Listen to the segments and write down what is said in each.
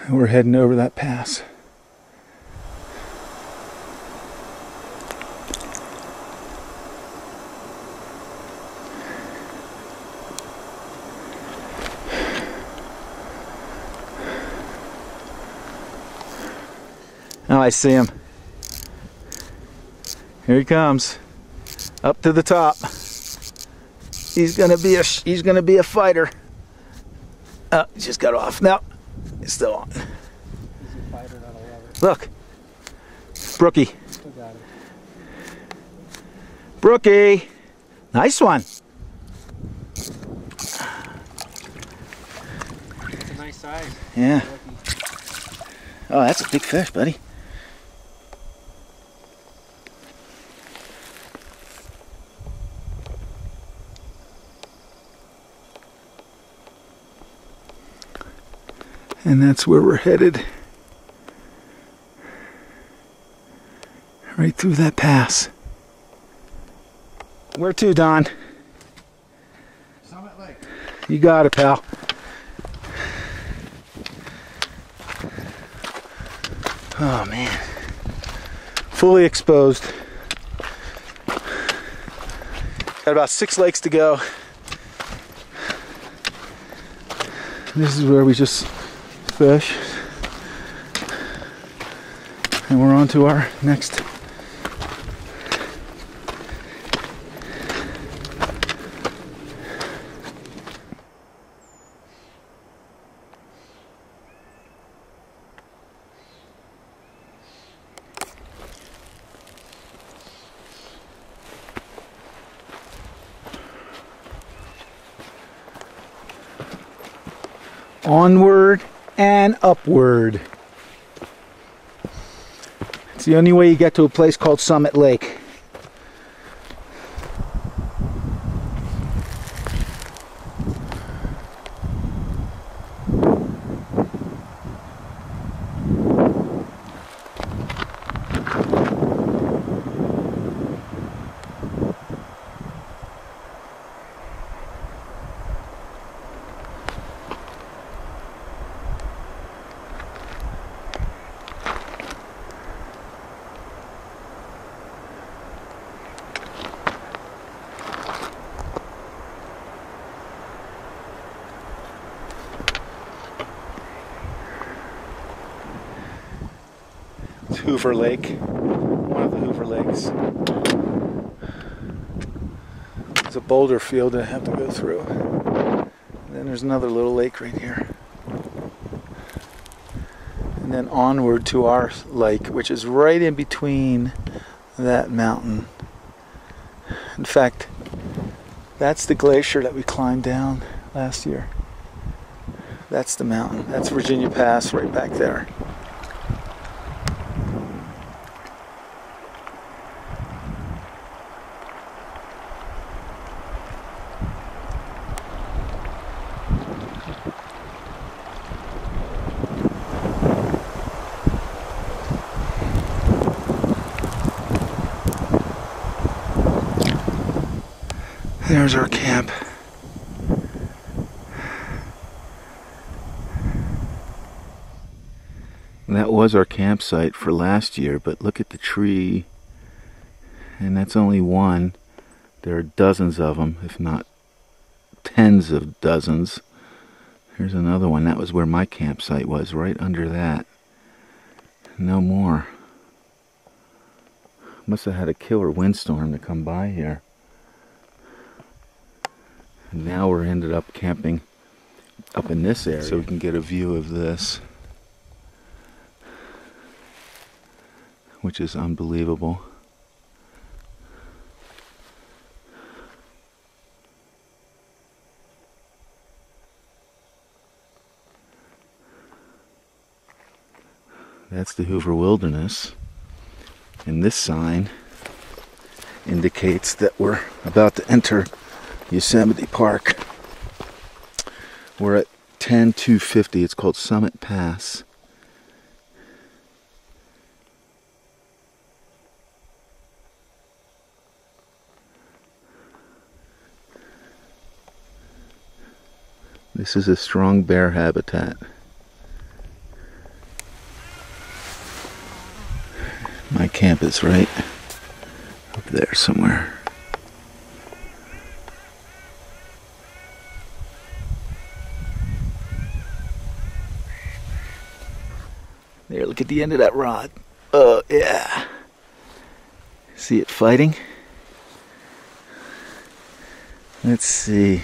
And we're heading over that pass. Now I see him. Here he comes, up to the top. He's gonna be a fighter. Oh, he just got off. No, he's still on. He's a fighter, not a lover. Look, Brookie. Still got him. Brookie, nice one. It's a nice size. Yeah. Oh, that's a big fish, buddy. And that's where we're headed. Right through that pass. Where to, Don? Summit Lake. You got it, pal. Oh, man. Fully exposed. Got about 6 lakes to go. This is where we just fish. And we're on to our next. Onward and upward. It's the only way you get to a place called Summit Lake. Hoover Lake, one of the Hoover Lakes. There's a boulder field I have to go through. And then there's another little lake right here. And then onward to our lake, which is right in between that mountain. In fact, that's the glacier that we climbed down last year. That's the mountain. That's Virginia Pass right back there. There's our camp. That was our campsite for last year, but look at the tree. And that's only one. There are dozens of them, if not tens of dozens. Here's another one. That was where my campsite was, right under that. No more. Must have had a killer windstorm to come by here. Now we're ended up camping up in this area so we can get a view of this, which is unbelievable. That's the Hoover Wilderness, and this sign indicates that we're about to enter Yosemite Park. We're at 10,250. It's called Summit Pass. This is a strong bear habitat. is right up there somewhere. There, look at the end of that rod. Oh, yeah. See it fighting? Let's see.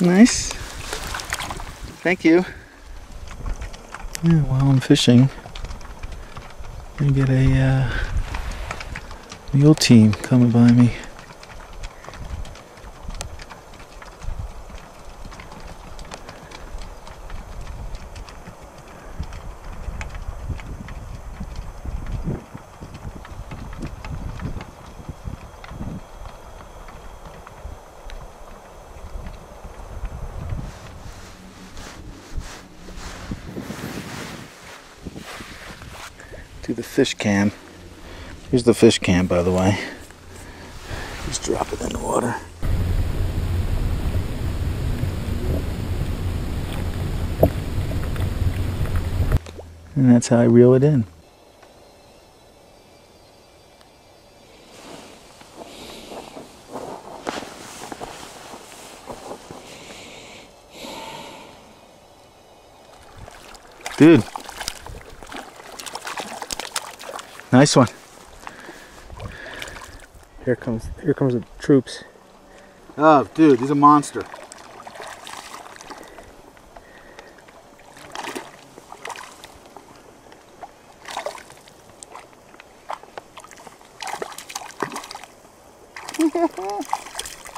Nice. Thank you. Yeah, while I'm fishing, I get a mule team coming by me. To the fish cam. Here's the fish cam, by the way. Just drop it in the water. And that's how I reel it in. Dude. Nice one. Here comes the troops. Oh, dude, he's a monster.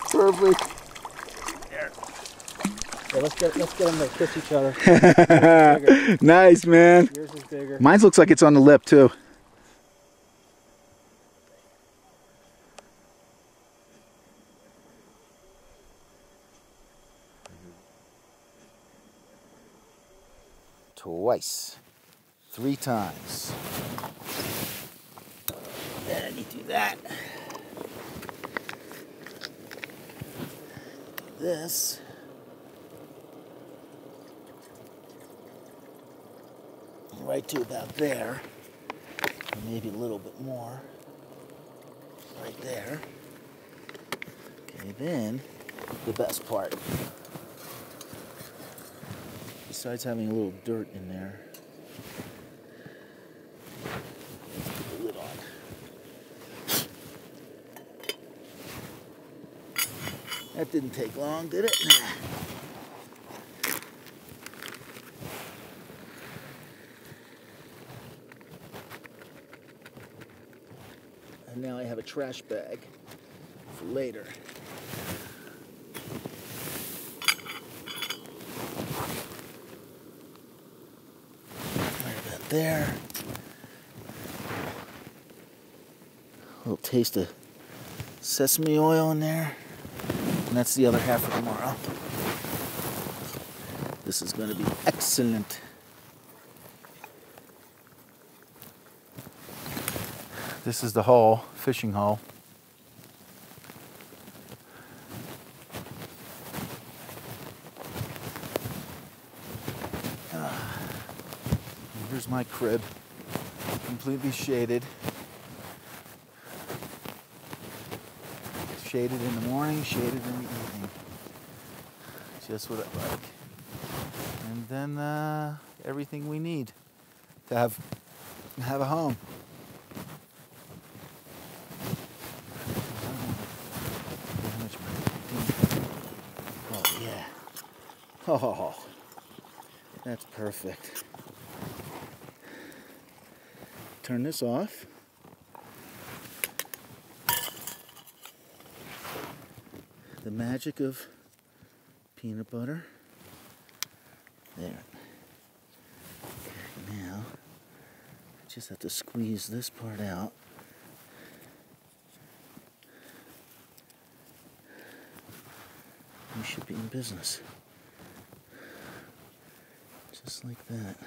Perfect. Yeah, let's get them to kiss each other. Nice, man. Yours is bigger. Mine looks like it's on the lip too. Twice. 3 times. Then I need to do that. Do this. Right to about there. Or maybe a little bit more. Right there. Okay, then the best part. Besides having a little dirt in there, let's put the lid on. That didn't take long, did it? Nah. And now I have a trash bag for later. There. A little taste of sesame oil in there. And that's the other half for tomorrow. This is going to be excellent. This is the hole, fishing hole. Here's my crib, completely shaded. Shaded in the morning, shaded in the evening. Just what I like. And then everything we need to have a home. Oh yeah. Oh, that's perfect. Turn this off. The magic of peanut butter. There. Okay, now, I just have to squeeze this part out. We should be in business. Just like that.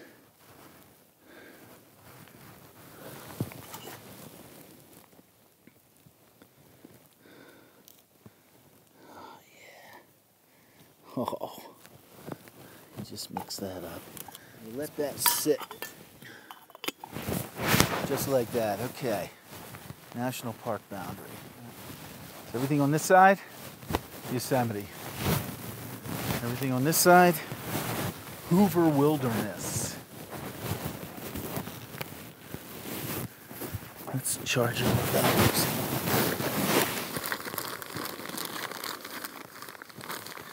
Oh, you just mix that up. You let that sit. Just like that. Okay. National Park boundary. So everything on this side, Yosemite. Everything on this side, Hoover Wilderness. Let's charge it with batteries.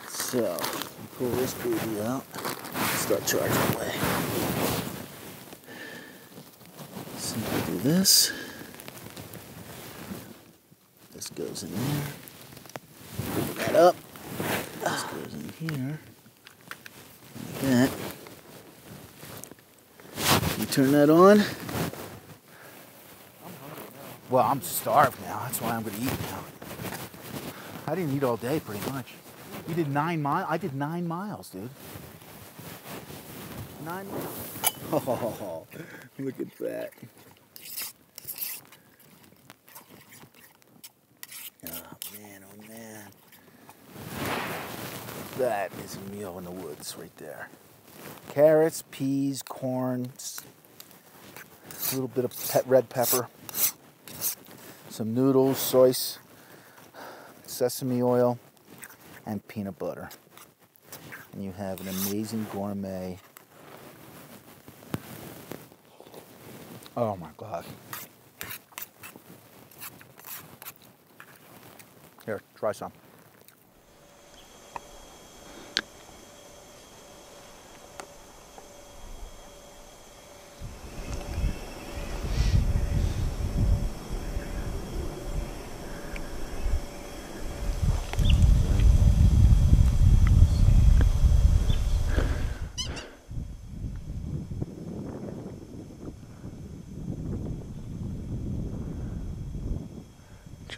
So, pull this baby out, start charging away. Simply do this. This goes in there. Pull that up. This goes in here. Like that. You turn that on. Well, I'm starved now. That's why I'm going to eat now. I didn't eat all day, pretty much. You did 9 miles? I did 9 miles, dude. 9 miles. Oh, look at that. Oh, man, oh, man. That is a meal in the woods right there. Carrots, peas, corn, a little bit of red pepper. Some noodles, soy, sesame oil, and peanut butter. And you have an amazing gourmet. Oh my God. Here, try some.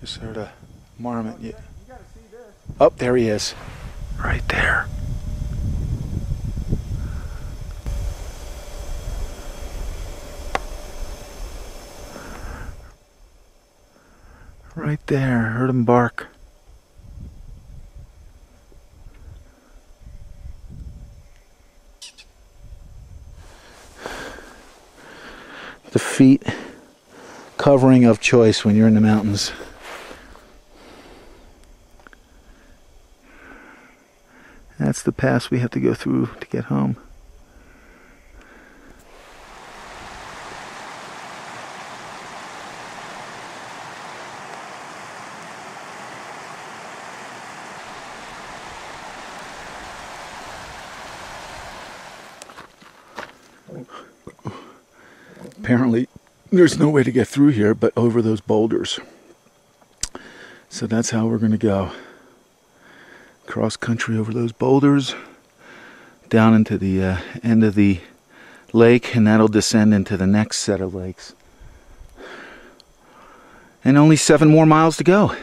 Just heard a marmot. Yeah. Oh, there he is. Right there. Right there. Heard him bark. The feet covering of choice when you're in the mountains. That's the pass we have to go through to get home. Apparently, there's no way to get through here but over those boulders. So that's how we're going to go. Cross country over those boulders, down into the end of the lake, and that'll descend into the next set of lakes. And only 7 more miles to go.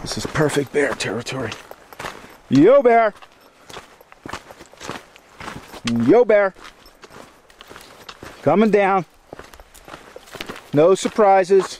This is perfect bear territory. Yo, bear! Yo, bear! Coming down. No surprises.